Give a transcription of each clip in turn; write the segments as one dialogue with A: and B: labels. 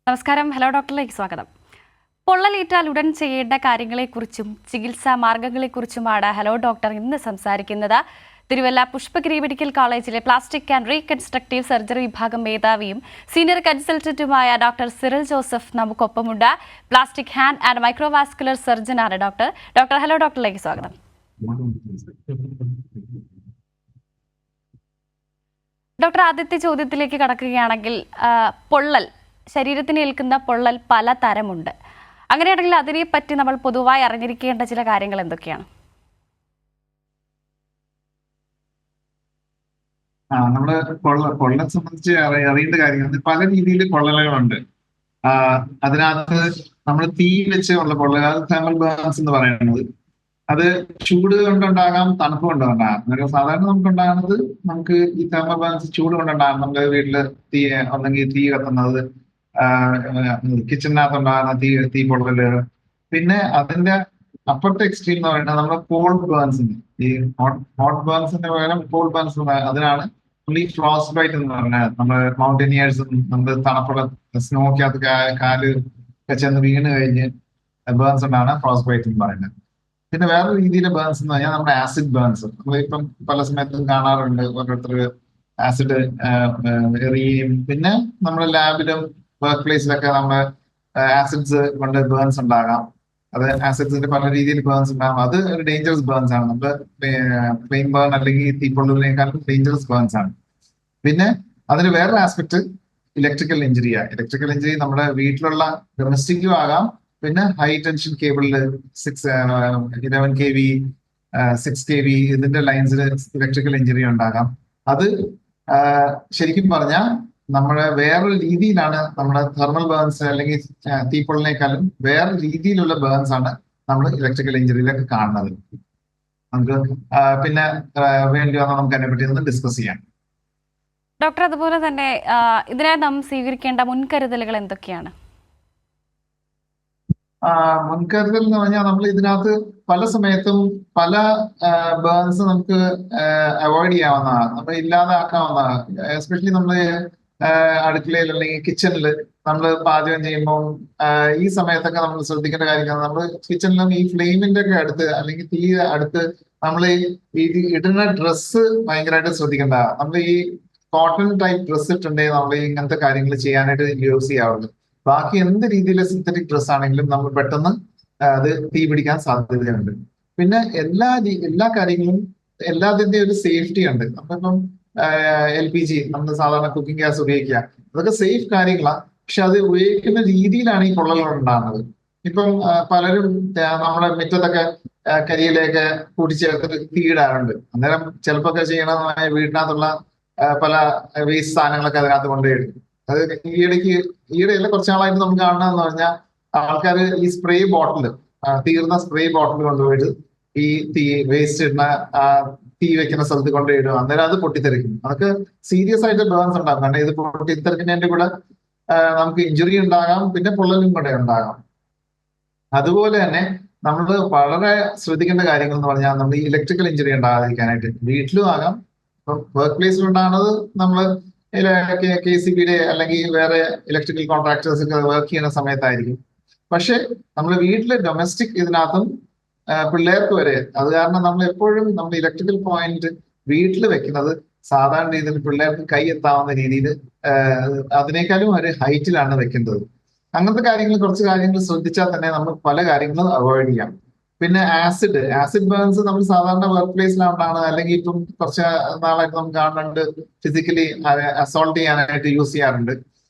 A: നമസ്കാരം. ഹലോ ഡോക്ടറിലേക്ക് സ്വാഗതം. പൊള്ളലേറ്റാൽ ഉടൻ ചെയ്യേണ്ട കാര്യങ്ങളെക്കുറിച്ചും ചികിത്സാ മാർഗങ്ങളെക്കുറിച്ചുമാണ് ഹലോ ഡോക്ടർ ഇന്ന് സംസാരിക്കുന്നത്. തിരുവല്ല പുഷ്പഗിരി മെഡിക്കൽ കോളേജിലെ പ്ലാസ്റ്റിക് ആൻഡ് റീകൺസ്ട്രക്റ്റീവ് സർജറി വിഭാഗം മേധാവിയും സീനിയർ കൺസൾട്ടന്റുമായ ഡോക്ടർ സിറിൽ ജോസഫ് നമുക്കൊപ്പമുണ്ട്. പ്ലാസ്റ്റിക് ഹാൻഡ് ആൻഡ് മൈക്രോവാസ്കുലർ സർജനാണ് ഡോക്ടർ. ഹലോ ഡോക്ടറിലേക്ക് സ്വാഗതം. ഡോക്ടർ, ആദ്യത്തെ ചോദ്യത്തിലേക്ക് കടക്കുകയാണെങ്കിൽ, പൊള്ളൽ, ശരീരത്തിന് ഏൽക്കുന്ന പൊള്ളൽ പല തരമുണ്ട്. അങ്ങനെയാണെങ്കിൽ അതിനെപ്പറ്റി നമ്മൾ പൊതുവായി അറിഞ്ഞിരിക്കേണ്ട ചില കാര്യങ്ങൾ എന്തൊക്കെയാണ്?
B: നമ്മള് പൊള്ളലെ സംബന്ധിച്ച് അറിയേണ്ട കാര്യങ്ങൾ പല രീതിയിൽ പൊള്ളലുകളുണ്ട്. അതിനകത്ത് നമ്മൾ തീ വെച്ച് ഉള്ള പൊള്ളൽ, അത് തെർമൽ ബേൺസ് എന്ന് പറയുന്നത്, അത് ചൂട് കൊണ്ടുണ്ടാകാം, തണുപ്പ് കൊണ്ടുണ്ടാകാം. സാധാരണ നമുക്കുണ്ടാകുന്നത്, നമുക്ക് ഈ തെർമൽ ബേൺസ് ചൂട് കൊണ്ടുണ്ടാകാം. നമ്മുടെ വീട്ടില് തീ ഒന്നെങ്കിൽ തീ കത്തുന്നത്, കിച്ചണിനകത്തുണ്ടാകുന്ന തീ പൊള്ളല്. പിന്നെ അതിന്റെ അപ്പുറത്തെ എക്സ്ട്രീം എന്ന് പറയുന്നത് നമ്മുടെ കോൾഡ് ബേൺസിന്, ഈ ഹോട്ട് ബേൺസിന്റെ പകരം കോൾഡ് ബേൺസ്, അതിനാണ് ഈ ഫ്രോസ്റ്റ് ബൈറ്റ് എന്ന് പറഞ്ഞാൽ നമ്മുടെ മൗണ്ടനിയേഴ്സും നമ്മുടെ തണുപ്പുള്ള സ്നോക്കകത്ത് കാല് ചെന്ന് വീണ് കഴിഞ്ഞ് ബേൺസ് ഉണ്ടാണ് ഫ്രോസ്റ്റ് ബൈറ്റ് എന്ന് പറയുന്നത്. പിന്നെ വേറെ രീതിയിലെ ബേൺസ് എന്ന് പറഞ്ഞാൽ നമ്മുടെ ആസിഡ് ബേൺസ്. നമ്മളിപ്പം പല സമയത്തും കാണാറുണ്ട്, ഓരോരുത്തർ ആസിഡ് എറിയുകയും, പിന്നെ നമ്മുടെ ലാബിലും വർക്ക് പ്ലേസിലൊക്കെ നമ്മുടെ ആസിഡ്സ് കൊണ്ട് ബേൺസ് ഉണ്ടാകാം. അത് ആസിഡ്സിന്റെ പല രീതിയിൽ ബേൺസ് ഉണ്ടാകും. അത് ഒരു ഡേഞ്ചറസ് ബേൺസ് ആണ്. നമ്മുടെ പ്ലെയിൻ ബേൺ അല്ലെങ്കിൽ തീപ്പൊള്ളലിനേക്കാളും ഡേഞ്ചറസ് ബേൺസ് ആണ്. പിന്നെ അതിന് വേറൊരു ആസ്പെക്ട് ഇലക്ട്രിക്കൽ ഇഞ്ചുറിയാണ്. ഇലക്ട്രിക്കൽ ഇഞ്ചുറി നമ്മുടെ വീട്ടിലുള്ള ഡൊമസ്റ്റിക്കും ആകാം, പിന്നെ ഹൈ ടെൻഷൻ കേബിളില് 11 kV 6 kV ഇതിന്റെ ലൈൻസിൽ ഇലക്ട്രിക്കൽ ഇഞ്ചുറി ഉണ്ടാകാം. അത് ശരിക്കും പറഞ്ഞാൽ നമ്മുടെ വേറൊരു രീതിയിലാണ് നമ്മുടെ തെർമൽ ബേൺസ് അല്ലെങ്കിൽ തീപ്പൊള്ളിനേക്കാളും വേറെ രീതിയിലുള്ള ബേൺസ് ആണ് നമ്മൾ ഇലക്ട്രിക്കൽ ഇഞ്ചുറിയിലൊക്കെ കാണുന്നത്. നമുക്ക് പിന്നെ വേണ്ടി വന്നാൽ നമുക്ക് അതിനെപ്പറ്റി ഒന്ന് ഡിസ്കസ് ചെയ്യാം.
A: ഡോക്ടർ, അതുപോലെ തന്നെ ഇതിനായി നാം സ്വീകരിക്കേണ്ട മുൻകരുതലുകൾ എന്തൊക്കെയാണ്?
B: മുൻകരുതൽ എന്ന് പറഞ്ഞാൽ, നമ്മൾ ഇതിനകത്ത് പല സമയത്തും പല ബേൺസ് നമുക്ക് അവോയ്ഡ് ചെയ്യാവുന്നതാണ്, നമ്മൾ ഇല്ലാതാക്കാവുന്നതാണ്. എസ്പെഷ്യലി നമ്മൾ അടുക്കളയിൽ അല്ലെങ്കിൽ കിച്ചണിൽ നമ്മൾ പാചകം ചെയ്യുമ്പോൾ ഈ സമയത്തൊക്കെ നമ്മൾ ശ്രദ്ധിക്കേണ്ട കാര്യങ്ങൾ, നമ്മൾ കിച്ചണിലും ഈ ഫ്ലെയിമിന്റെ ഒക്കെ അടുത്ത് അല്ലെങ്കിൽ തീ അടുത്ത് നമ്മൾ ഈ ഇടുന്ന ഡ്രസ്സ് ഭയങ്കരമായിട്ട് ശ്രദ്ധിക്കേണ്ടതാണ്. നമ്മൾ ഈ കോട്ടൺ ടൈപ്പ് ഡ്രസ്സ് ഇട്ടുണ്ടെങ്കിൽ നമ്മൾ ഇങ്ങനത്തെ കാര്യങ്ങൾ ചെയ്യാനായിട്ട് യൂസ് ചെയ്യാറുണ്ട്. ബാക്കി എന്ത് രീതിയിലെ സിന്തറ്റിക് ഡ്രസ് ആണെങ്കിലും നമ്മൾ പെട്ടെന്ന് അത് തീ പിടിക്കാൻ സാധ്യതയുണ്ട്. പിന്നെ എല്ലാ കാര്യങ്ങളും എല്ലാത്തിന്റെയും ഒരു സേഫ്റ്റി ഉണ്ട്. നമ്മളിപ്പം LPG, നമ്മൾ സാധാരണ കുക്കിംഗ് ഗ്യാസ് ഉപയോഗിക്കുക, അതൊക്കെ സേഫ് കാര്യങ്ങളാണ്. പക്ഷെ അത് ഉപയോഗിക്കുന്ന രീതിയിലാണ് ഈ പൊള്ളലുകൾ ഉണ്ടാകുന്നത്. ഇപ്പം പലരും നമ്മുടെ മുറ്റത്തൊക്കെ കരിയിലേക്ക് കൂട്ടിച്ചേർത്തിട്ട് തീയിടാറുണ്ട്. അന്നേരം ചിലപ്പോ ഒക്കെ ചെയ്യണമെന്ന് വീടിനകത്തുള്ള പല വേസ്റ്റ് സാധനങ്ങളൊക്കെ അതിനകത്ത് കൊണ്ടുപോയിടും. അത് ഈയിടെയല്ല, കുറച്ച് നാളായിട്ട് നമുക്ക് കാണണമെന്ന് പറഞ്ഞാൽ ആൾക്കാർ ഈ സ്പ്രേ ബോട്ടിൽ, തീർന്ന സ്പ്രേ ബോട്ടിൽ കൊണ്ടുപോയിട്ട് ഈ വേസ്റ്റ് ഇടുന്ന തീ വെക്കുന്ന സ്ഥലത്ത് കൊണ്ടുപോയിടും. അന്നേരം അത് പൊട്ടിത്തെറിക്കും. അതൊക്കെ സീരിയസ് ആയിട്ട് ബേൺസ് ഉണ്ടാകും. കാരണം ഇത് പൊട്ടിത്തെറിക്കുന്നതിന്റെ കൂടെ നമുക്ക് ഇഞ്ചുറി ഉണ്ടാകാം, പിന്നെ പൊള്ളലും കൂടെ ഉണ്ടാകാം. അതുപോലെ തന്നെ നമ്മൾ വളരെ ശ്രദ്ധിക്കേണ്ട കാര്യങ്ങൾ എന്ന് പറഞ്ഞാൽ, നമ്മൾ ഈ ഇലക്ട്രിക്കൽ ഇഞ്ചുറി ഉണ്ടാകാതിരിക്കാനായിട്ട് വീട്ടിലും ആകാം, വർക്ക് പ്ലേസിൽ ഉണ്ടാകുന്നത് നമ്മൾ KCBയുടെ അല്ലെങ്കിൽ വേറെ ഇലക്ട്രിക്കൽ കോൺട്രാക്ടേഴ്സ് ഒക്കെ വർക്ക് ചെയ്യുന്ന സമയത്തായിരിക്കും. പക്ഷെ നമ്മൾ വീട്ടിലെ ഡൊമസ്റ്റിക് ഇതിനകത്തും പിള്ളേർക്ക് വരെ, അത് കാരണം നമ്മൾ എപ്പോഴും നമ്മൾ ഇലക്ട്രിക്കൽ പോയിന്റ് വീട്ടിൽ വെക്കുന്നത് സാധാരണ രീതിയിൽ പിള്ളേർക്ക് കൈ എത്താവുന്ന രീതിയിൽ, അതിനേക്കാളും ഒരു ഹൈറ്റിലാണ് വെക്കേണ്ടത്. അങ്ങനത്തെ കുറച്ച് കാര്യങ്ങൾ ശ്രദ്ധിച്ചാൽ തന്നെ നമ്മൾ പല കാര്യങ്ങളും അവോയ്ഡ് ചെയ്യാം. പിന്നെ ആസിഡ് ബേൺസ് നമ്മൾ സാധാരണ വർക്ക് പ്ലേസിലാണ്, അല്ലെങ്കിൽ ഇപ്പം കുറച്ച് നാളായിട്ട് നമുക്ക് കാണുന്നുണ്ട്, ഫിസിക്കലി അസോൾട്ട് ചെയ്യാനായിട്ട് യൂസ് ചെയ്യാറുണ്ട്.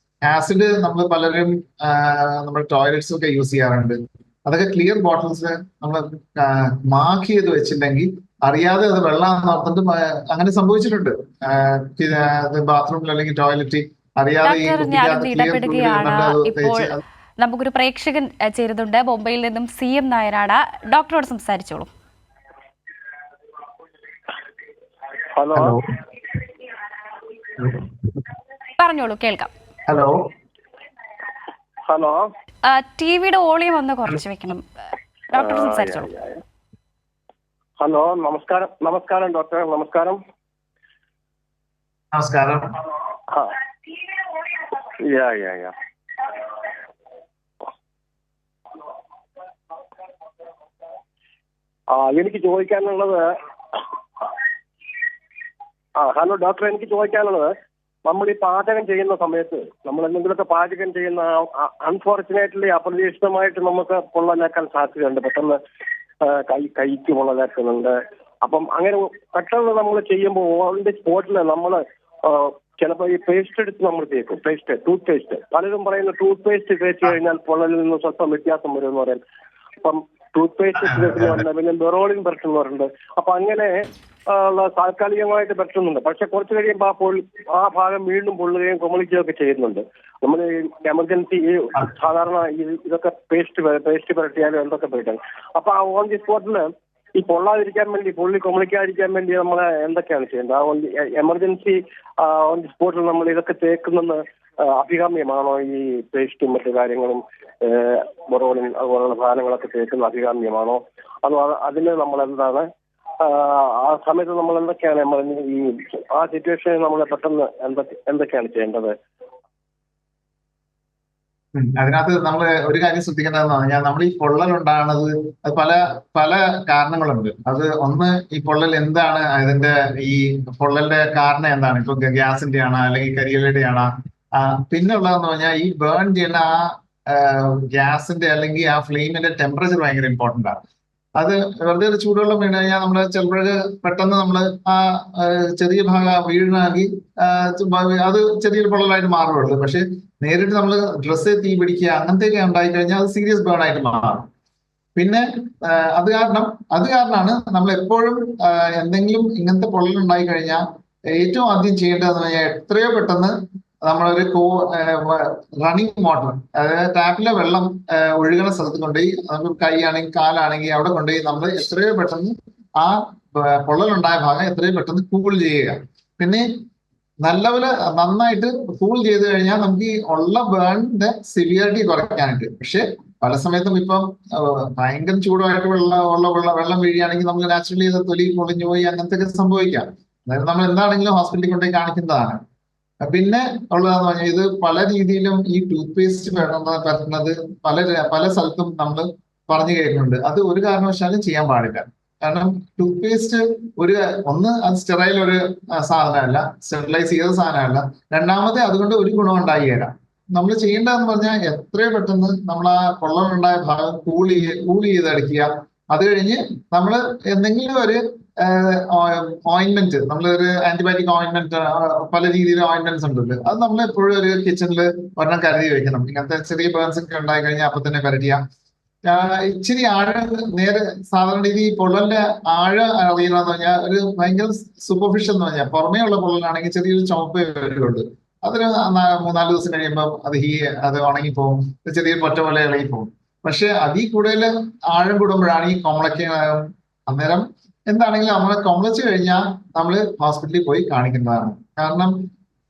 B: ആസിഡ് നമ്മൾ പലരും നമ്മുടെ ടോയ്ലറ്റ്സ് ഒക്കെ യൂസ് ചെയ്യാറുണ്ട്. അതൊക്കെ ക്ലിയർ ബോട്ടിൽസ് നമ്മൾ മാർക്ക് ചെയ്ത് വെച്ചില്ലെങ്കിൽ അറിയാതെ അത് വെള്ളം ഓർത്തിട്ട് അങ്ങനെ സംഭവിച്ചിട്ടുണ്ട്. ബാത്റൂമിൽ അല്ലെങ്കിൽ ടോയ്ലറ്റിൽ അറിയാതെ ഈ കുപ്പിക്കകത്ത് ക്ലിയർ
A: നമുക്കൊരു പ്രേക്ഷകൻ ചേരുന്നുണ്ട്. മുംബൈയിൽ നിന്നും CM നായരാണ്. ഡോക്ടറോട് സംസാരിച്ചോളൂ.
C: ഹലോ,
A: പറഞ്ഞോളൂ, കേൾക്കാം.
B: ഹലോ
C: ഹലോ,
A: ടിവിയുടെ വോളിയം ഒന്ന് കുറച്ച് വെക്കണം. ഡോക്ടർ സംസാരിച്ചോളൂ.
C: ഹലോ, നമസ്കാരം ഡോക്ടർ. നമസ്കാരം.
B: നമസ്കാരം.
C: യാ എനിക്ക് ചോദിക്കാനുള്ളത് ഹലോ ഡോക്ടർ, എനിക്ക് ചോദിക്കാനുള്ളത്, നമ്മൾ ഈ പാചകം ചെയ്യുന്ന സമയത്ത് നമ്മൾ എന്തെങ്കിലുമൊക്കെ പാചകം ചെയ്യുന്ന അൺഫോർച്ചുനേറ്റ്ലി അപ്രതീക്ഷിതമായിട്ട് നമുക്ക് പൊള്ളലേക്കാൻ സാധ്യതയുണ്ട്. പെട്ടെന്ന് കൈക്ക് പൊള്ളലേക്കുന്നുണ്ട്. അപ്പം അങ്ങനെ പെട്ടെന്ന് നമ്മൾ ചെയ്യുമ്പോൾ ഓൺ ദി സ്പോട്ടിൽ നമ്മൾ ചിലപ്പോൾ ഈ പേസ്റ്റ് എടുത്ത് നമ്മൾ തേക്കും. ടൂത്ത് പേസ്റ്റ്, പലരും പറയുന്ന ടൂത്ത് പേസ്റ്റ് തേച്ച് കഴിഞ്ഞാൽ പൊള്ളലിൽ നിന്ന് സ്വല്പം വ്യത്യാസം വരും എന്ന് പറയുന്നത്. അപ്പം ടൂത്ത് പേസ്റ്റ് പിന്നെ ബെറോളിൻ പരട്ടുന്നവരുണ്ട്. അപ്പൊ അങ്ങനെ താൽക്കാലികമായിട്ട് പറ്റുന്നുണ്ട്. പക്ഷെ കുറച്ച് കഴിയുമ്പോൾ ആ ഭാഗം വീണ്ടും പൊള്ളുകയും കുമളിക്കുകയും ഒക്കെ ചെയ്യുന്നുണ്ട്. നമ്മൾ എമർജൻസി സാധാരണ ഇതൊക്കെ പേസ്റ്റ് പുരട്ടിയാലും എന്തൊക്കെ പുരട്ടാൻ. അപ്പൊ ആ ഓൺ ദി സ്പോട്ടിൽ ഈ പൊള്ളാതിരിക്കാൻ വേണ്ടി, കുമളിക്കാതിരിക്കാൻ വേണ്ടി നമ്മൾ എന്തൊക്കെയാണ് ചെയ്യേണ്ടത്? ആ എമർജൻസി ഓൺ ദി സ്പോട്ടിൽ നമ്മൾ ഇതൊക്കെ തേക്കുന്നത് അഭികാമ്യമാണോ? ഈ പേസ്റ്റും മറ്റു കാര്യങ്ങളും ബൊറോളിൻ അതുപോലുള്ള സാധനങ്ങളൊക്കെ തേക്കുന്ന അഭികാമ്യമാണോ? അതോ അതിന് നമ്മൾ എന്താണ് ആ സമയത്ത് നമ്മൾ എന്തൊക്കെയാണ് ഈ ആ സിറ്റുവേഷനിൽ നമ്മൾ പെട്ടെന്ന് എന്തൊക്കെയാണ് ചെയ്യേണ്ടത്?
B: അതിനകത്ത് നമ്മൾ ഒരു കാര്യം ശ്രദ്ധിക്കേണ്ടതെന്ന് പറഞ്ഞാൽ, നമ്മൾ ഈ പൊള്ളൽ ഉണ്ടാകുന്നത് അത് പല പല കാരണങ്ങളുണ്ട്. അത് ഒന്ന്, ഈ പൊള്ളൽ എന്താണ്, അതിന്റെ ഈ പൊള്ളലിന്റെ കാരണം എന്താണ്? ഇപ്പൊ ഗ്യാസിന്റെ ആണോ അല്ലെങ്കിൽ കരിയിലയുടെ ആണോ? പിന്നെ ഉള്ളതെന്ന് പറഞ്ഞാൽ ഈ ബേൺ ചെയ്യുന്ന ആ ഗ്യാസിന്റെ അല്ലെങ്കിൽ ആ ഫ്ലെയിമിന്റെ ടെമ്പറേച്ചർ ഭയങ്കര ഇമ്പോർട്ടന്റ് ആണ്. അത് വെറുതെ ഒരു ചൂടുവെള്ളം വീണ് കഴിഞ്ഞാൽ നമ്മൾ ചിലപ്പോഴ് പെട്ടെന്ന് നമ്മൾ ആ ചെറിയ ഭാഗം വീഴാക്കി അത് ചെറിയൊരു പൊള്ളലായിട്ട് മാറുള്ളൂ. പക്ഷെ നേരിട്ട് നമ്മൾ ഡ്രസ്സ് തീ പിടിക്കുക അങ്ങനത്തെയൊക്കെ ഉണ്ടായി കഴിഞ്ഞാൽ അത് സീരിയസ് ബേൺ ആയിട്ട് മാറും. പിന്നെ അത് കാരണമാണ് നമ്മൾ എപ്പോഴും എന്തെങ്കിലും ഇങ്ങനത്തെ പൊള്ളൽ ഉണ്ടായി കഴിഞ്ഞാൽ ഏറ്റവും ആദ്യം ചെയ്യേണ്ടതെന്ന് പറഞ്ഞാൽ എത്രയോ പെട്ടെന്ന് നമ്മളൊരു റണ്ണിങ് മോട്ടർ, അതായത് ടാപ്പിലെ വെള്ളം ഒഴുകുന്ന സ്ഥലത്ത് കൊണ്ടുപോയി, നമുക്ക് കൈയാണെങ്കിൽ കാലാണെങ്കിൽ അവിടെ കൊണ്ടുപോയി നമ്മൾ എത്രയോ പെട്ടെന്ന് ആ പൊള്ളലുണ്ടായ ഭാഗം എത്രയും പെട്ടെന്ന് കൂൾ ചെയ്യുക. പിന്നെ നല്ലപോലെ നന്നായിട്ട് കൂൾ ചെയ്ത് കഴിഞ്ഞാൽ നമുക്ക് ഈ ഉള്ള ബേണിന്റെ സിവിയറിറ്റി കുറയ്ക്കാനായിട്ട്. പക്ഷെ പല സമയത്തും ഇപ്പം ഭയങ്കര ചൂടുമായിട്ട് വെള്ളം വീഴുകയാണെങ്കിൽ നമുക്ക് നാച്ചുറലി തൊലി പൊളിഞ്ഞു പോയി അങ്ങനത്തെ ഒക്കെ സംഭവിക്കാം. അതായത് നമ്മൾ എന്താണെങ്കിലും ഹോസ്പിറ്റലിൽ കൊണ്ടുപോയി കാണിക്കുന്നതാണ്. പിന്നെ ഉള്ളതെന്ന് പറഞ്ഞാൽ, ഇത് പല രീതിയിലും ഈ ടൂത്ത് പേസ്റ്റ് പറ്റുന്നത് പല സ്ഥലത്തും നമ്മൾ പറഞ്ഞു കേൾക്കുന്നുണ്ട്. അത് ഒരു കാരണവശാലും ചെയ്യാൻ പാടില്ല. കാരണം ടൂത്ത് പേസ്റ്റ് അത് സ്റ്റെറൈൽ ഒരു സാധനമല്ല, സ്റ്റെറിലൈസ് ചെയ്ത സാധനമല്ല. രണ്ടാമത് അതുകൊണ്ട് ഒരു ഗുണം ഉണ്ടായില്ല. നമ്മൾ ചെയ്യേണ്ടതെന്ന് പറഞ്ഞാൽ എത്രയോ പെട്ടെന്ന് നമ്മൾ ആ പൊള്ളലുണ്ടായ ഭാഗം കൂൾ ചെയ്തെടുക്കുക. അത് കഴിഞ്ഞ് നമ്മൾ എന്തെങ്കിലും ഒരു ഓയിൻമെന്റ്, നമ്മളൊരു ആന്റിബയോട്ടിക് ഓയിൻമെന്റ്, പല രീതിയിലുള്ള ഓയിൻമെന്റ്സ് ഉണ്ടല്ലോ, അത് നമ്മൾ എപ്പോഴും ഒരു കിച്ചണിൽ ഒരെണ്ണം കരുതി വെക്കണം. ഇങ്ങനത്തെ ചെറിയ ബേൺസ് ഒക്കെ ഉണ്ടായി കഴിഞ്ഞാൽ അപ്പൊ തന്നെ കരുതിയ ഇച്ചിരി നേരെ സാധാരണ രീതി പൊള്ളലിന്റെ അറിയണമെന്ന് പറഞ്ഞാൽ ഒരു ഭയങ്കര സൂപ്പർഫിഷ്യൽ എന്ന് പറഞ്ഞാൽ പുറമേ ഉള്ള പൊള്ളലാണെങ്കിൽ ചെറിയൊരു ചുമപ്പേ വരുള്ളൂ. അതൊരു 3-4 ദിവസം കഴിയുമ്പോൾ അത് ഉണങ്ങിപ്പോകും, ചെറിയൊരു പൊറ്റ പോലെ ഇളകിപ്പോകും. പക്ഷെ അതിൽ കൂടുതൽ ആഴം കൂടുമ്പോഴാണ് ഈ അന്നേരം എന്താണെങ്കിലും നമ്മളെ കൊമളച്ച് കഴിഞ്ഞാൽ നമ്മൾ ഹോസ്പിറ്റലിൽ പോയി കാണിക്കുന്നതാണ്. കാരണം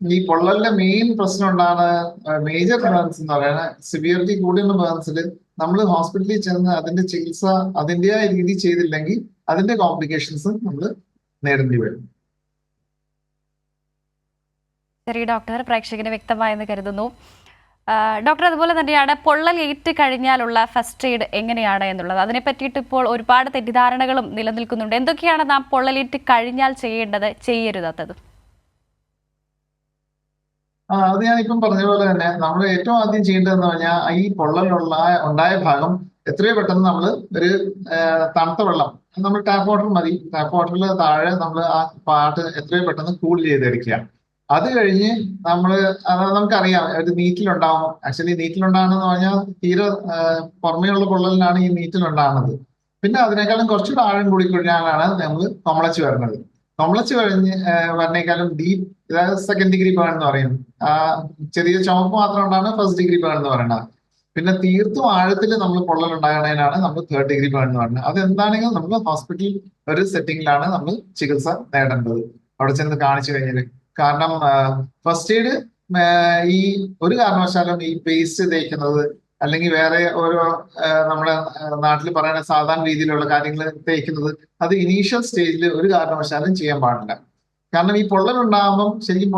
B: ഈ പൊള്ളലിന്റെ മെയിൻ പ്രശ്നം ഉണ്ടാകുന്ന മേജർ ബേൺസ് എന്ന് പറയുന്നത്, സിവിയറിറ്റി കൂടിയുള്ള ബേൺസിൽ നമ്മൾ ഹോസ്പിറ്റലിൽ ചെന്ന് അതിന്റെ ചികിത്സ അതിൻ്റെതായ രീതി ചെയ്തില്ലെങ്കിൽ അതിന്റെ കോംപ്ലിക്കേഷൻസ് നമ്മൾ നേരിടേണ്ടി വരും.
A: ശരി ഡോക്ടർ, പ്രേക്ഷകന് വ്യക്തമായെന്ന് കരുതുന്നു. ഡോക്ടർ, അതുപോലെ തന്നെയാണ് പൊള്ളലേറ്റ് കഴിഞ്ഞാലുള്ള ഫസ്റ്റ് എയ്ഡ് എങ്ങനെയാണ് എന്നുള്ളത്. അതിനെ പറ്റിയിട്ട് ഇപ്പോൾ ഒരുപാട് തെറ്റിദ്ധാരണകളും നിലനിൽക്കുന്നുണ്ട്. എന്തൊക്കെയാണ് നാം പൊള്ളലേറ്റ് കഴിഞ്ഞാൽ ചെയ്യേണ്ടത്, ചെയ്യരുതാത്തത്?
B: അത് ഞാനിപ്പം പറഞ്ഞ പോലെ തന്നെ നമ്മൾ ഏറ്റവും ആദ്യം ചെയ്യേണ്ടതെന്ന് പറഞ്ഞാൽ ഈ ഉണ്ടായ ഭാഗം എത്രയോ പെട്ടെന്ന് നമ്മൾ ഒരു തണുത്ത വെള്ളം, നമ്മൾ ടാപ്പ് വാട്ടർ മതി, ടാപ്പ് വാട്ടറിൽ താഴെ നമ്മൾ ആ പാട്ട് എത്രയോ പെട്ടെന്ന് കൂൾ ചെയ്തെടുക്കുക. അത് കഴിഞ്ഞ് നമുക്കറിയാം ഒരു നീറ്റിലുണ്ടാവും. ആക്ച്വലി നീറ്റിലുണ്ടാകുന്നത് പറഞ്ഞാൽ തീരെ പുറമേയുള്ള പൊള്ളലിനാണ് ഈ നീറ്റിലുണ്ടാകുന്നത്. പിന്നെ അതിനേക്കാളും കുറച്ചുകൂടെ ആഴം കൂടി കഴിഞ്ഞാലാണ് നമ്മൾ കൊമളച്ച് വരുന്നത്. കൊമളച്ച് വരണേക്കാളും ഡീപ്പ്, അതായത് സെക്കൻഡ് ഡിഗ്രി ബേൺ എന്ന് പറയും. ചെറിയ ചുമപ്പ് മാത്രം ഉണ്ടാകുന്ന ഫസ്റ്റ് ഡിഗ്രി ബേൺ എന്ന് പറയുന്നത്. പിന്നെ തീർത്തും ആഴത്തിൽ നമ്മൾ പൊള്ളൽ ഉണ്ടാകുന്നതിനാണ് നമ്മൾ തേർഡ് ഡിഗ്രി ബേൺ എന്ന് പറയുന്നത്. അതെന്താണെങ്കിലും നമ്മൾ ഹോസ്പിറ്റൽ ഒരു സെറ്റിംഗിലാണ് നമ്മൾ ചികിത്സ നേടേണ്ടത്, അവിടെ ചെന്ന് കാണിച്ചു കഴിഞ്ഞാൽ. കാരണം ഫസ്റ്റ് എയ്ഡ് ഈ ഒരു കാരണവശാലും ഈ പേസ്റ്റ് തേക്കുന്നത് അല്ലെങ്കിൽ വേറെ ഓരോ നമ്മുടെ നാട്ടിൽ പറയുന്ന സാധാരണ രീതിയിലുള്ള കാര്യങ്ങൾ തേക്കുന്നത്, അത് ഇനീഷ്യൽ സ്റ്റേജിൽ ഒരു കാരണവശാലും ചെയ്യാൻ പാടില്ല. കാരണം ഈ പൊള്ളൽ ഉണ്ടാകുമ്പം ശരിക്കും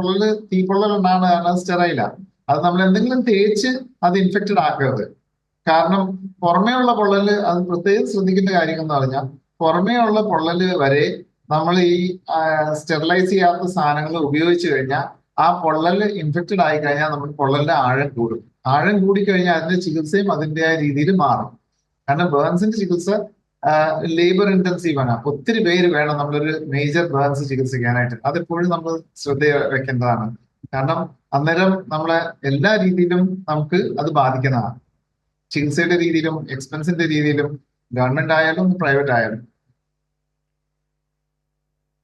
B: തീപ്പൊള്ളൽ ഉണ്ടാകുന്ന സ്റ്റെറൈലാണ്. അത് നമ്മൾ എന്തെങ്കിലും തേച്ച് അത് ഇൻഫെക്റ്റഡ് ആക്കരുത്. കാരണം പുറമേ ഉള്ള പൊള്ളല് അത് പ്രത്യേകം ശ്രദ്ധിക്കേണ്ട കാര്യം എന്ന് പറഞ്ഞാൽ, പുറമേ ഉള്ള പൊള്ളല് വരെ നമ്മൾ ഈ സ്റ്റെറിലൈസ് ചെയ്യാത്ത സാധനങ്ങൾ ഉപയോഗിച്ച് കഴിഞ്ഞാൽ ആ പൊള്ളല് ഇൻഫെക്റ്റഡ് ആയി കഴിഞ്ഞാൽ നമുക്ക് പൊള്ളലിന്റെ ആഴം കൂടും. ആഴം കൂടിക്കഴിഞ്ഞാൽ അതിന്റെ ചികിത്സയും അതിൻ്റെതായ രീതിയിൽ മാറും. കാരണം ബേൺസിന്റെ ചികിത്സ ലേബർ ഇന്റൻസീവ് ആണ്. ഒത്തിരി പേര് വേണം നമ്മളൊരു മേജർ ബേൺസ് ചികിത്സിക്കാനായിട്ട്. അതെപ്പോഴും നമ്മൾ ശ്രദ്ധ വെക്കേണ്ടതാണ്. കാരണം അന്നേരം നമ്മളെ എല്ലാ രീതിയിലും നമുക്ക് അത് ബാധിക്കുന്നതാണ്. ചികിത്സയുടെ രീതിയിലും എക്സ്പെൻസിന്റെ രീതിയിലും, ഗവൺമെന്റ് ആയാലും പ്രൈവറ്റ് ആയാലും.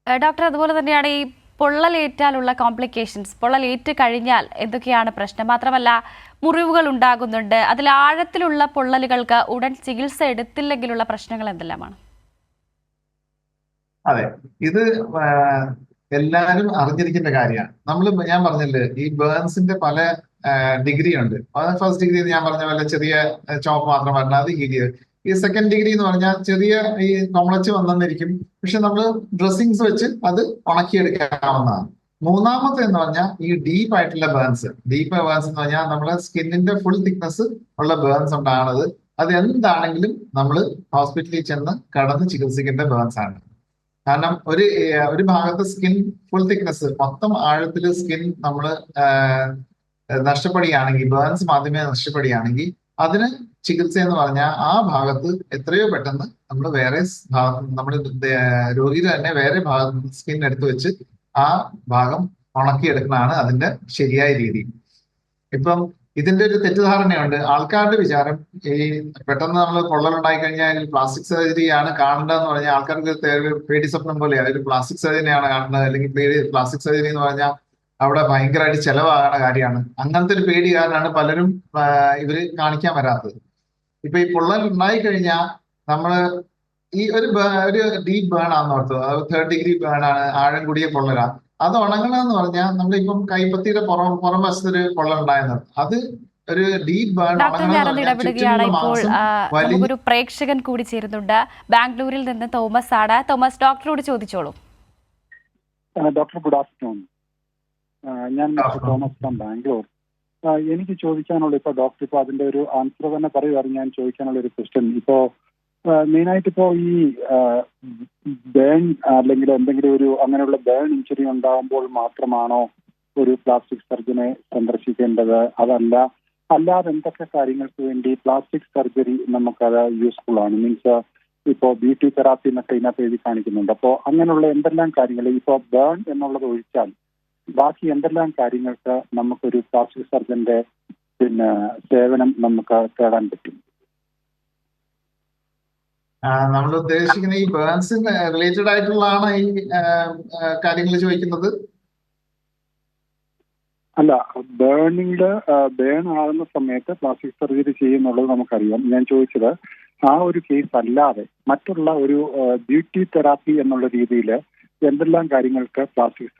A: ഡോക്ടർ, അതുപോലെ തന്നെയാണ് ഈ പൊള്ളലേറ്റാലുള്ള കോംപ്ലിക്കേഷൻസ്, പൊള്ളലേറ്റ് കഴിഞ്ഞാൽ എന്തൊക്കെയാണ് പ്രശ്നം? മാത്രമല്ല മുറിവുകൾ ഉണ്ടാകുന്നുണ്ട്. അതിൽ ആഴത്തിലുള്ള പൊള്ളലുകൾക്ക് ഉടൻ ചികിത്സ എടുത്തില്ലെങ്കിലുള്ള പ്രശ്നങ്ങൾ എന്തെല്ലാമാണ്?
B: അതെ, ഇത് എല്ലാവരും അറിഞ്ഞിരിക്കേണ്ട കാര്യമാണ്. ഞാൻ പറഞ്ഞില്ലേ, ഈ ബേൺസിന്റെ പല ഡിഗ്രി ഉണ്ട്. ഫസ്റ്റ് ഡിഗ്രി ഞാൻ പറഞ്ഞ പോലെ ചെറിയ ചോപ്പ് മാത്രം പറഞ്ഞാൽ അത് ഹീൽ ചെയ്ത്. ഈ സെക്കൻഡ് ഡിഗ്രി എന്ന് പറഞ്ഞാൽ ചെറിയ ഈ കൊമളച്ച് വന്നിരിക്കും, പക്ഷെ നമ്മൾ ഡ്രസ്സിങ്സ് വെച്ച് അത് ഉണക്കിയെടുക്കാവുന്നതാണ്. മൂന്നാമത്തെ എന്ന് പറഞ്ഞാൽ ഈ ഡീപ്പ് ആയിട്ടുള്ള ബേൺസ്. ഡീപ്പ് ബേൺസ് എന്ന് പറഞ്ഞാൽ നമ്മുടെ സ്കിന്നിന്റെ ഫുൾ തിക്നെസ് ഉള്ള ബേൺസ് ഉണ്ടാകുന്നത്. അത് എന്താണെങ്കിലും നമ്മൾ ഹോസ്പിറ്റലിൽ ചെന്ന് കടന്ന് ചികിത്സിക്കേണ്ട ബേൺസ് ആണ്. കാരണം ഒരു ഭാഗത്ത് സ്കിൻ ഫുൾ തിക്നെസ്, മൊത്തം ആഴത്തിൽ സ്കിൻ നമ്മൾ നഷ്ടപ്പെടുകയാണെങ്കിൽ, ബേൺസ് മാത്രമേ നഷ്ടപ്പെടുകയാണെങ്കിൽ അതിന് ചികിത്സ എന്ന് പറഞ്ഞാൽ ആ ഭാഗത്ത് എത്രയോ പെട്ടെന്ന് നമ്മൾ വേറെ നമ്മുടെ രോഗിയുടെ തന്നെ വേറെ ഭാഗത്ത് സ്കിൻ എടുത്തു വെച്ച് ആ ഭാഗം ഉണക്കിയെടുക്കുന്നതാണ് അതിന്റെ ശരിയായ രീതി. ഇപ്പം ഇതിന്റെ ഒരു തെറ്റിദ്ധാരണയുണ്ട്. ആൾക്കാരുടെ വിചാരം ഈ പെട്ടെന്ന് നമ്മൾ പൊള്ളലുണ്ടായി കഴിഞ്ഞാൽ പ്ലാസ്റ്റിക് സർജറി ആണ് കാണേണ്ടതെന്ന് പറഞ്ഞാൽ ആൾക്കാർക്ക് പേടി സ്വപ്നം പോലെയാണ്. ഒരു പ്ലാസ്റ്റിക് സർജറിയാണ് കാണേണ്ടത്, അല്ലെങ്കിൽ പ്ലാസ്റ്റിക് സർജറി എന്ന് പറഞ്ഞാൽ അവിടെ ഭയങ്കരമായിട്ട് ചെലവാകുന്ന കാര്യമാണ്. അങ്ങനത്തെ ഒരു പേടി കാരണമാണ് പലരും ഇവര് കാണിക്കാൻ വരാത്തത്. ഇപ്പൊ ഈ പൊള്ളൽ ഉണ്ടായി കഴിഞ്ഞാൽ നമ്മള് ഈ ഒരു ഡീപ്പ് ബേൺ ആണെന്ന് ഓർത്തത്, അത് 3rd ഡിഗ്രി ബേൺ ആണ്, ആഴം കൂടിയ പൊള്ളലാണ്. അത് ഉണങ്ങണമെന്ന് പറഞ്ഞാൽ നമ്മളിപ്പം കൈപ്പത്തിയുടെ പുറം വശത്തൊരു പൊള്ളൽ ഉണ്ടായെന്ന്, അത് ഒരു ഡീപ്പ് ബേൺ
A: ഡോക്ടർ, ഞാനൊന്ന് ഇടപെടുകയാണ്. ഇപ്പോൾ നമുക്കൊരു പ്രേക്ഷകൻ കൂടി ചേരുന്നുണ്ട്. ബാംഗ്ലൂരിൽ നിന്ന് തോമസ് ആണ്. തോമസ്, ഡോക്ടറോട് ചോദിച്ചോളൂ.
D: Doctor, good afternoon. ഞാൻ തോമസ് ഫ്രം ബാംഗ്ലൂർ. എനിക്ക് ചോദിക്കാനുള്ള, ഇപ്പൊ ഡോക്ടർ ഇപ്പൊ അതിന്റെ ഒരു ആൻസർ തന്നെ പറയുമായിരുന്നു. ഞാൻ ചോദിക്കാനുള്ള ഒരു ക്വസ്റ്റ്യൻ, ഇപ്പോ മെയിനായിട്ട് ഇപ്പോ ഈ ബേൺ അല്ലെങ്കിൽ എന്തെങ്കിലും ഒരു അങ്ങനെയുള്ള ബേൺ ഇഞ്ചുറി ഉണ്ടാകുമ്പോൾ മാത്രമാണോ ഒരു പ്ലാസ്റ്റിക് സർജനെ സന്ദർശിക്കേണ്ടത്? അല്ലാതെ എന്തൊക്കെ കാര്യങ്ങൾക്ക് വേണ്ടി പ്ലാസ്റ്റിക് സർജറി നമുക്കത് യൂസ്ഫുൾ ആണ്? മീൻസ് ഇപ്പോൾ ബ്യൂട്ടി തെറാപ്പി എന്നൊക്കെ ഇതിനകത്ത് എഴുതി കാണിക്കുന്നുണ്ട്. അപ്പോൾ അങ്ങനെയുള്ള എന്തെല്ലാം കാര്യങ്ങൾ, ഇപ്പോൾ ബേൺ എന്നുള്ളത് ഒഴിച്ചാൽ ബാക്കി എന്തെല്ലാം കാര്യങ്ങൾക്ക് നമുക്കൊരു പ്ലാസ്റ്റിക് സർജന്റെ സേവനം നമുക്ക് തേടാൻ പറ്റും?
B: നമ്മൾ ഉദ്ദേശിക്കുന്ന ഈ ബേൺസിന് റിലേറ്റഡ് ആയിട്ടുള്ളതാണ് ഈ കാര്യങ്ങൾ ചോദിക്കുന്നത്?
D: അല്ല, ബേൺ ആകുന്ന സമയത്ത് പ്ലാസ്റ്റിക് സർജറി ചെയ്യുന്നുള്ളത് നമുക്കറിയാം. ഞാൻ ചോദിച്ചത് ആ ഒരു കേസ് അല്ലാതെ മറ്റുള്ള ഒരു ബ്യൂട്ടി തെറാപ്പി എന്നുള്ള രീതിയിൽ എന്തെല്ലാം കാര്യങ്ങൾക്ക് പ്ലാസ്റ്റിക്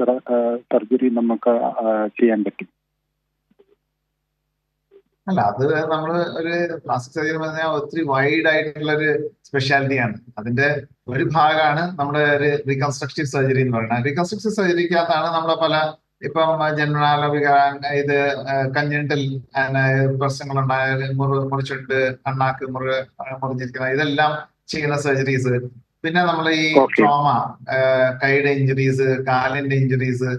D: സർജറി നമുക്ക് ചെയ്യാൻ പറ്റും?
B: അല്ല, അത് നമ്മൾ ഒരു പ്ലാസ്റ്റിക് സർജറി പറഞ്ഞാൽ ഒത്തിരി വൈഡ് ആയിട്ടുള്ള ഒരു സ്പെഷ്യാലിറ്റിയാണ്. അതിന്റെ ഒരു ഭാഗമാണ് നമ്മുടെ ഒരു റീകൺസ്ട്രക്റ്റീവ് സർജറി എന്ന് പറയുന്നത്. റീകൺസ്ട്രക്റ്റീവ് സർജറിക്കകത്താണ് നമ്മുടെ പല ഇപ്പം ജനറാലോപിക ഇത് കഞ്ഞിണ്ടൽ പ്രശ്നങ്ങളുണ്ടായ മുറിച്ചിട്ട് കണ്ണാക്ക് മുറിഞ്ഞിരിക്കുന്ന ഇതെല്ലാം ചെയ്യുന്ന സർജറീസ്. പിന്നെ നമ്മൾ ഈ ട്രോമ, കൈയുടെ ഇഞ്ചുറീസ്, കാലിന്റെ ഇഞ്ചുറീസ്,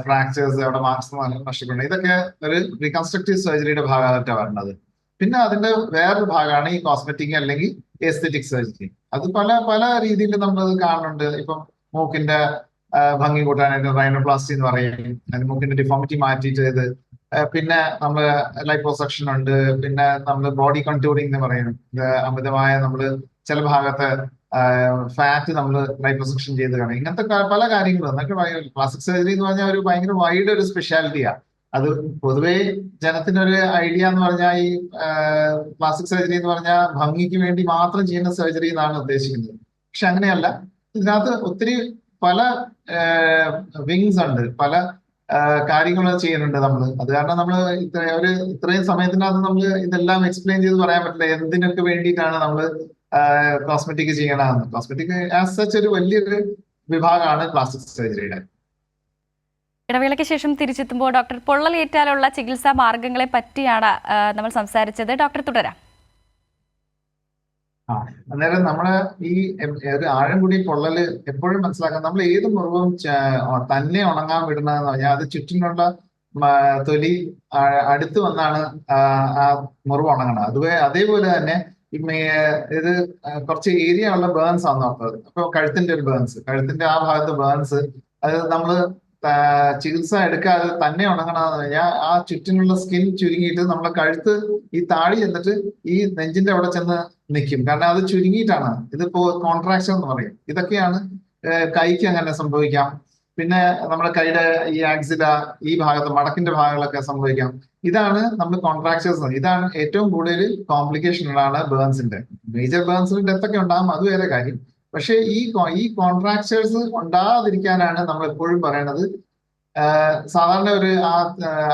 B: ഫ്രാക്ചേഴ്സ്, അവിടെ മാർക്സ് നഷ്ടപ്പെടുന്നത്, ഇതൊക്കെ ഒരു റീകൺസ്ട്രക്റ്റീവ് സർജറിയുടെ ഭാഗമായിട്ടാണ് വരുന്നത്. പിന്നെ അതിന്റെ വേറൊരു ഭാഗമാണ് ഈ കോസ്മെറ്റിക് അല്ലെങ്കിൽ എസ്തെറ്റിക് സർജറി. അത് പല പല രീതിയിൽ നമ്മളത് കാണുന്നുണ്ട്. ഇപ്പം മൂക്കിന്റെ ഭംഗി കൂട്ടാനായിട്ട് റൈനോപ്ലാസ്റ്റി എന്ന് പറയും, മൂക്കിന്റെ ഡിഫോമിറ്റി മാറ്റിയിട്ട് ഇത്. പിന്നെ നമ്മൾ ലൈപ്പോസക്ഷൻ ഉണ്ട്. പിന്നെ നമ്മൾ ബോഡി കൺട്യൂറിംഗ് എന്ന് പറയും. അമിതമായ നമ്മള് ചില ഭാഗത്ത് ഫാറ്റ് നമ്മൾ ലൈപ്പോസക്ഷൻ ചെയ്ത് കാണും. ഇങ്ങനത്തെ പല കാര്യങ്ങളും. എന്നൊക്കെ പ്ലാസ്റ്റിക് സർജറി എന്ന് പറഞ്ഞാൽ ഒരു ഭയങ്കര വൈഡ് ഒരു സ്പെഷ്യാലിറ്റിയാണ്. അത് പൊതുവേ ജനത്തിനൊരു ഐഡിയ എന്ന് പറഞ്ഞാൽ ഈ പ്ലാസ്റ്റിക് സർജറി എന്ന് പറഞ്ഞാൽ ഭംഗിക്ക് വേണ്ടി മാത്രം ചെയ്യുന്ന സർജറി എന്നാണ് ഉദ്ദേശിക്കുന്നത്. പക്ഷെ അങ്ങനെയല്ല. ഇതിനകത്ത് ഒത്തിരി പല വിങ്സ് ഉണ്ട്, പല കാര്യങ്ങൾ ചെയ്യുന്നുണ്ട് നമ്മൾ. അത് കാരണം നമ്മൾ ഇത്രയും സമയത്തിനകത്ത് നമ്മൾ ഇതെല്ലാം എക്സ്പ്ലെയിൻ ചെയ്ത് പറയാൻ പറ്റില്ല എന്തിനൊക്കെ വേണ്ടിയിട്ടാണ് നമ്മൾ കോസ്മെറ്റിക് ചെയ്യണമെന്ന്. കോസ്മെറ്റിക് ആസ് സച്ച് ഒരു വലിയൊരു വിഭാഗമാണ് പ്ലാസ്റ്റിക് സർജറിയുടെ.
A: ഇടവേളയ്ക്ക് ശേഷം തിരിച്ചെത്തുമ്പോൾ ഡോക്ടർ, പൊള്ളലേറ്റാലുള്ള ചികിത്സാ മാർഗങ്ങളെ പറ്റിയാണ് നമ്മൾ സംസാരിച്ചത്. ഡോക്ടർ, തുടരാം.
B: ആ അന്നേരം നമ്മള് ഈ ഒരു ആഴം കൂടി പൊള്ളല് എപ്പോഴും മനസ്സിലാക്കാം. നമ്മൾ ഏത് മുറിവും തന്നെ ഉണങ്ങാൻ വിടുന്നതെന്ന് പറഞ്ഞാൽ അത് ചുറ്റിനുള്ള തൊലി അടുത്ത് വന്നാണ് ആ മുറിവ് ഉണങ്ങുന്നത്. അതേപോലെ തന്നെ ഈ ഇത് കുറച്ച് ഏരിയ ഉള്ള ബേൺസ് ആണ് നോക്കുന്നത്. അപ്പൊ കഴുത്തിന്റെ ഒരു കഴുത്തിന്റെ ആ ഭാഗത്ത് ബേൺസ്, അത് നമ്മള് ചികിത്സ എടുക്കാതെ തന്നെ ഉണങ്ങണമെന്ന് പറഞ്ഞാൽ ആ ചുറ്റിനുള്ള സ്കിൻ ചുരുങ്ങിയിട്ട് നമ്മളെ കഴുത്ത് ഈ താടി ചെന്നിട്ട് ഈ നെഞ്ചിന്റെ അവിടെ ചെന്ന് നിൽക്കും. കാരണം അത് ചുരുങ്ങിയിട്ടാണ്. ഇതിപ്പോ കോൺട്രാക്ഷൻ എന്ന് പറയും. ഇതൊക്കെയാണ് കൈക്ക് അങ്ങനെ സംഭവിക്കാം. പിന്നെ നമ്മുടെ കൈയുടെ ഈ ആക്സില, ഈ ഭാഗത്ത് മടക്കിന്റെ ഭാഗങ്ങളൊക്കെ സംഭവിക്കാം. ഇതാണ് നമ്മൾ കോൺട്രാക്ചേഴ്സ്. ഇതാണ് ഏറ്റവും കൂടുതൽ കോംപ്ലിക്കേഷൻ ഉള്ളതാണ് ബേൺസിന്റെ. മേജർ ബേൺസിന് ഡെത്ത് ഒക്കെ ഉണ്ടാകും, അത് വേറെ കാര്യം. പക്ഷേ ഈ കോൺട്രാക്ചേഴ്സ് ഉണ്ടാകാതിരിക്കാനാണ് നമ്മൾ എപ്പോഴും പറയണത്. സാധാരണ ഒരു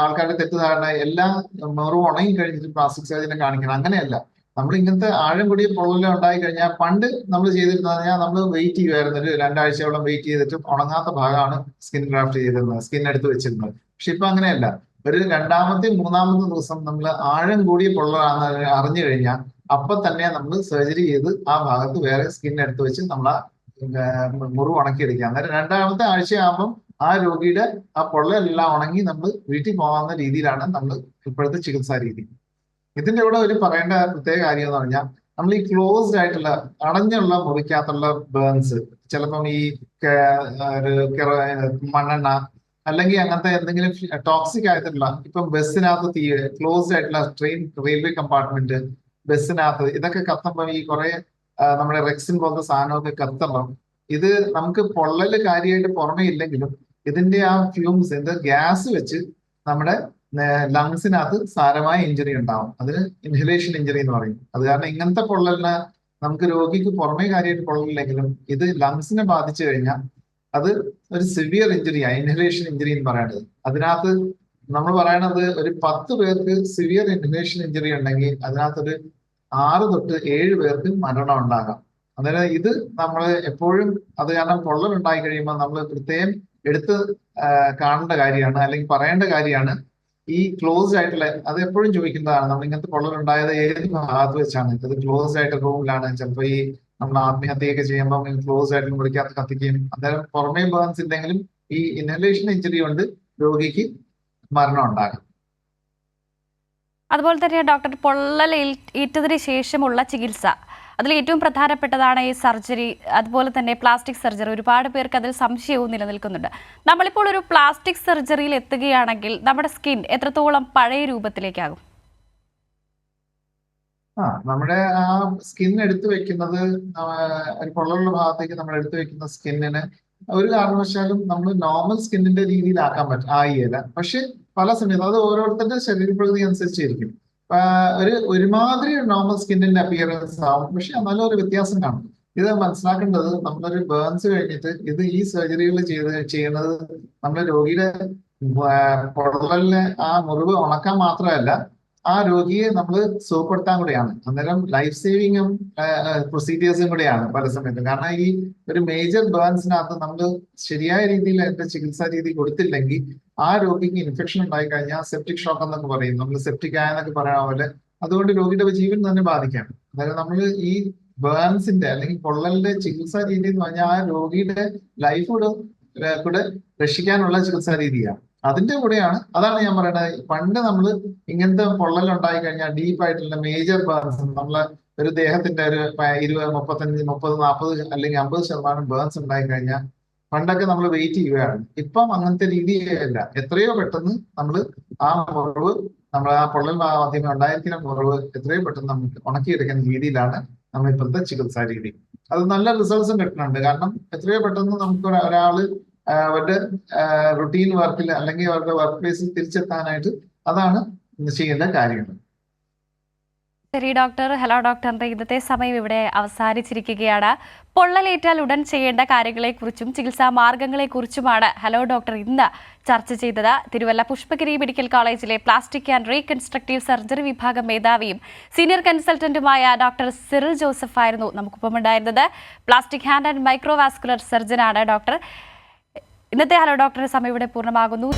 B: ആൾക്കാരുടെ തെറ്റിദ്ധാരണ എല്ലാം മുറിവ് ഉണങ്ങി കഴിഞ്ഞിട്ട് പ്ലാസ്റ്റിക് സർജനെ കാണിക്കണം. അങ്ങനെയല്ല. നമ്മൾ ഇങ്ങനത്തെ ആഴം കൂടിയ പൊള്ളൽ ഉണ്ടായി കഴിഞ്ഞാൽ പണ്ട് നമ്മൾ ചെയ്തിരുന്നത് പറഞ്ഞാൽ നമ്മൾ വെയിറ്റ് ചെയ്യുമായിരുന്നു. ഒരു 2 ആഴ്ചയോളം വെയിറ്റ് ചെയ്തിട്ട് ഉണങ്ങാത്ത ഭാഗമാണ് സ്കിൻ ഗ്രാഫ്റ്റ് ചെയ്തിരുന്നത്, സ്കിൻ എടുത്ത് വെച്ചിരുന്നത്. പക്ഷെ ഇപ്പൊ അങ്ങനെയല്ല. ഒരു 2ാമത്തെ 3ാമത്തെ ദിവസം നമ്മൾ ആഴം കൂടിയ പൊള്ളലാണെന്ന് അറിഞ്ഞു കഴിഞ്ഞാൽ അപ്പൊ തന്നെ നമ്മൾ സർജറി ചെയ്ത് ആ ഭാഗത്ത് വേറെ സ്കിൻ എടുത്ത് വെച്ച് നമ്മളെ മുറിവ് ഉണക്കിയെടുക്കുക. അന്നേരം 2ാമത്തെ ആഴ്ചയാകുമ്പം ആ രോഗിയുടെ ആ പൊള്ളലെല്ലാം ഉണങ്ങി നമ്മൾ വീട്ടിൽ പോകാവുന്ന രീതിയിലാണ് നമ്മൾ ഇപ്പോഴത്തെ ചികിത്സാ രീതി. ഇതിന്റെ കൂടെ ഒരു പറയേണ്ട പ്രത്യേക കാര്യം എന്ന് പറഞ്ഞാൽ നമ്മൾ ഈ ക്ലോസ്ഡ് ആയിട്ടുള്ള അടഞ്ഞുള്ള മുറിക്കകത്തുള്ള ബേൺസ്, ചിലപ്പം ഈ മണ്ണെണ്ണ അല്ലെങ്കിൽ അങ്ങനത്തെ എന്തെങ്കിലും ടോക്സിക് ആയിട്ടുള്ള, ഇപ്പം ബസ്സിനകത്ത് ക്ലോസ്ഡ് ആയിട്ടുള്ള റെയിൽവേ കമ്പാർട്ട്മെന്റ്, ബസ്സിനകത്ത് ഇതൊക്കെ കത്തുമ്പം ഈ കുറെ നമ്മുടെ റെക്സിൻ പോലത്തെ സാധനമൊക്കെ കത്തുമ്പം ഇത് നമുക്ക് പൊള്ളല് കാര്യമായിട്ട് പുറമേ ഇല്ലെങ്കിലും ഇതിന്റെ ആ ഫ്യൂംസ്, ഗ്യാസ് വെച്ച് നമ്മുടെ ലങ്സിനകത്ത് സാരമായ ഇഞ്ചുറി ഉണ്ടാവും. അതിന് ഇൻഹലേഷൻ ഇഞ്ചുറി എന്ന് പറയും. അത് കാരണം ഇങ്ങനത്തെ പൊള്ളലിന് നമുക്ക് രോഗിക്ക് പുറമേ കാര്യമായിട്ട് പൊള്ളലില്ലെങ്കിലും ഇത് ലങ്സിനെ ബാധിച്ചു കഴിഞ്ഞാൽ അത് ഒരു സിവിയർ ഇഞ്ചുറിയാണ്, ഇൻഹലേഷൻ ഇഞ്ചുറി എന്ന് പറയുന്നത്. അതിനകത്ത് നമ്മൾ പറയണത് ഒരു 10 പേർക്ക് സിവിയർ ഇൻഹലേഷൻ ഇഞ്ചുറി ഉണ്ടെങ്കിൽ അതിനകത്തൊരു 6 തൊട്ട് 7 പേർക്ക് മരണം ഉണ്ടാകാം. അന്നേരം ഇത് നമ്മൾ എപ്പോഴും അത് കാരണം പൊള്ളൽ ഉണ്ടായി കഴിയുമ്പോൾ നമ്മൾ പ്രത്യേകം എടുത്ത് കാണേണ്ട കാര്യമാണ്, അല്ലെങ്കിൽ പറയേണ്ട കാര്യമാണ്. ഈ ക്ലോസ്ഡ് ആയിട്ടുള്ള, അത് എപ്പോഴും ചോദിക്കുന്നതാണ്, നമ്മൾ ഇങ്ങനത്തെ പൊള്ളൽ ഉണ്ടായത് ഏത് ഭാഗത്ത് വെച്ചാണ്. ഇത് ക്ലോസ്ഡ് ആയിട്ട് റൂമിലാണ്. ചിലപ്പോൾ ഈ നമ്മൾ ആത്മഹത്യയൊക്കെ ചെയ്യുമ്പോൾ ക്ലോസ്ഡ് ആയിട്ട് മുറിക്കകത്ത് കത്തിക്കും. അന്നേരം പുറമേ ബേൺസ് ഇല്ലെങ്കിലും ഈ ഇൻഹലേഷൻ ഇഞ്ചുറി കൊണ്ട് രോഗിക്ക് മരണം ഉണ്ടാകും.
A: അതുപോലെ തന്നെ ഡോക്ടർ, പൊള്ളൽ ഏറ്റതിന് ശേഷമുള്ള ചികിത്സ, അതിൽ ഏറ്റവും പ്രധാനപ്പെട്ടതാണ് ഈ സർജറി, അതുപോലെ തന്നെ പ്ലാസ്റ്റിക് സർജറി. ഒരുപാട് പേർക്ക് അതിൽ സംശയവും നിലനിൽക്കുന്നുണ്ട്. നമ്മളിപ്പോൾ ഒരു പ്ലാസ്റ്റിക് സർജറിയിൽ എത്തുകയാണെങ്കിൽ നമ്മുടെ സ്കിൻ എത്രത്തോളം പഴയ രൂപത്തിലേക്കാകും?
B: നമ്മുടെ ആ സ്കിൻ എടുത്തു വെക്കുന്നത്, ഒരു പൊള്ളലുള്ള ഭാഗത്തേക്ക് നമ്മൾ എടുത്തു വെക്കുന്ന സ്കിന്നിന് ഒരു കാരണവശാലും നമ്മൾ നോർമൽ സ്കിന്നിന്റെ രീതിയിലാക്കാൻ ആയില്ല. പക്ഷെ പല സമയത്ത് അത് ഓരോരുത്തരുടെ ശരീരപ്രകൃതി അനുസരിച്ചിരിക്കും. ഒരുമാതിരി നോർമൽ സ്കിന്നിന്റെ അപ്പിയറൻസ് ആവും, പക്ഷെ എന്നാലും ഒരു വ്യത്യാസം കാണും. ഇത് മനസ്സിലാക്കേണ്ടത്, നമ്മളൊരു ബേൺസ് കഴിഞ്ഞിട്ട് ഈ സർജറികൾ ചെയ്യുന്നത് നമ്മുടെ രോഗിയുടെ പൊള്ളലിനെ ആ മുറിവ് ഉണക്കാൻ മാത്രമല്ല, ആ രോഗിയെ നമ്മൾ സുഖപ്പെടുത്താൻ കൂടെയാണ്. അന്നേരം ലൈഫ് സേവിങ്ങും പ്രൊസീജിയേഴ്സും കൂടെയാണ് പല സമയത്തും. കാരണം ഈ ഒരു മേജർ ബേൺസിനകത്ത് നമ്മൾ ശരിയായ രീതിയിൽ അതിന്റെ ചികിത്സാ രീതി കൊടുത്തില്ലെങ്കിൽ ആ രോഗിക്ക് ഇൻഫെക്ഷൻ ഉണ്ടായി കഴിഞ്ഞാൽ സെപ്റ്റിക് ഷോക്ക് എന്നൊക്കെ പറയും, നമ്മൾ സെപ്റ്റിക് ആയെന്നൊക്കെ പറയുന്ന പോലെ, അതുകൊണ്ട് രോഗിയുടെ ജീവൻ തന്നെ ബാധിക്കാം. അതായത് നമ്മൾ ഈ ബേൺസിന്റെ അല്ലെങ്കിൽ പൊള്ളലിന്റെ ചികിത്സാ രീതി എന്ന് പറഞ്ഞാൽ ആ രോഗിയുടെ ലൈഫ് കൂടെ രക്ഷിക്കാനുള്ള ചികിത്സാ രീതിയാണ്. അതിന്റെ കൂടെയാണ്, അതാണ് ഞാൻ പറയുന്നത്, പണ്ട് നമ്മൾ ഇങ്ങനത്തെ പൊള്ളൽ ഉണ്ടായി കഴിഞ്ഞാൽ ഡീപ്പായിട്ടുള്ള മേജർ ബേൺസ്, നമ്മളെ ഒരു ദേഹത്തിന്റെ ഒരു 20, 35, 30, 40 അല്ലെങ്കിൽ 50% ബേൺസ് ഉണ്ടായി കഴിഞ്ഞാൽ പണ്ടൊക്കെ നമ്മൾ വെയിറ്റ് ചെയ്യുകയാണ്. ഇപ്പം അങ്ങനത്തെ രീതിയല്ല. എത്രയോ പെട്ടെന്ന് നമ്മൾ ആ മുറിവ്, നമ്മൾ ആ പൊള്ളൽ ആദ്യമേ ഉണ്ടായിരിക്കുന്ന മുറിവ് എത്രയോ പെട്ടെന്ന് നമുക്ക് ഉണക്കിയെടുക്കുന്ന രീതിയിലാണ് നമ്മൾ ഇപ്പോഴത്തെ ചികിത്സാ രീതി. അത് നല്ല റിസൾട്ട്സും കിട്ടുന്നുണ്ട്. കാരണം എത്രയോ പെട്ടെന്ന് നമുക്ക് ഒരാള് അവരുടെ റുട്ടീൻ വർക്കിൽ അല്ലെങ്കിൽ അവരുടെ വർക്ക് പ്ലേസിൽ തിരിച്ചെത്താനായിട്ട് അതാണ് ചെയ്യേണ്ട കാര്യങ്ങൾ.
A: ശരി ഡോക്ടർ. ഹലോ ഡോക്ടറിന്റെ ഇന്നത്തെ സമയം ഇവിടെ അവസാനിച്ചിരിക്കുകയാണ്. പൊള്ളലേറ്റാൽ ഉടൻ ചെയ്യേണ്ട കാര്യങ്ങളെക്കുറിച്ചും ചികിത്സാ മാർഗങ്ങളെക്കുറിച്ചുമാണ് ഹലോ ഡോക്ടർ ഇന്ന് ചർച്ച ചെയ്തത്. തിരുവല്ല പുഷ്പഗിരി മെഡിക്കൽ കോളേജിലെ പ്ലാസ്റ്റിക് ആൻഡ് റീകൺസ്ട്രക്റ്റീവ് സർജറി വിഭാഗം മേധാവിയും സീനിയർ കൺസൾട്ടന്റുമായ ഡോക്ടർ സിറിൽ ജോസഫ് ആയിരുന്നു നമുക്കൊപ്പം ഉണ്ടായിരുന്നത്. പ്ലാസ്റ്റിക് ഹാൻഡ് ആൻഡ് മൈക്രോവാസ്കുലർ സർജനാണ് ഡോക്ടർ. ഇന്നത്തെ ഹലോ ഡോക്ടറുടെ സമയം ഇവിടെ പൂർണ്ണമാകുന്നു.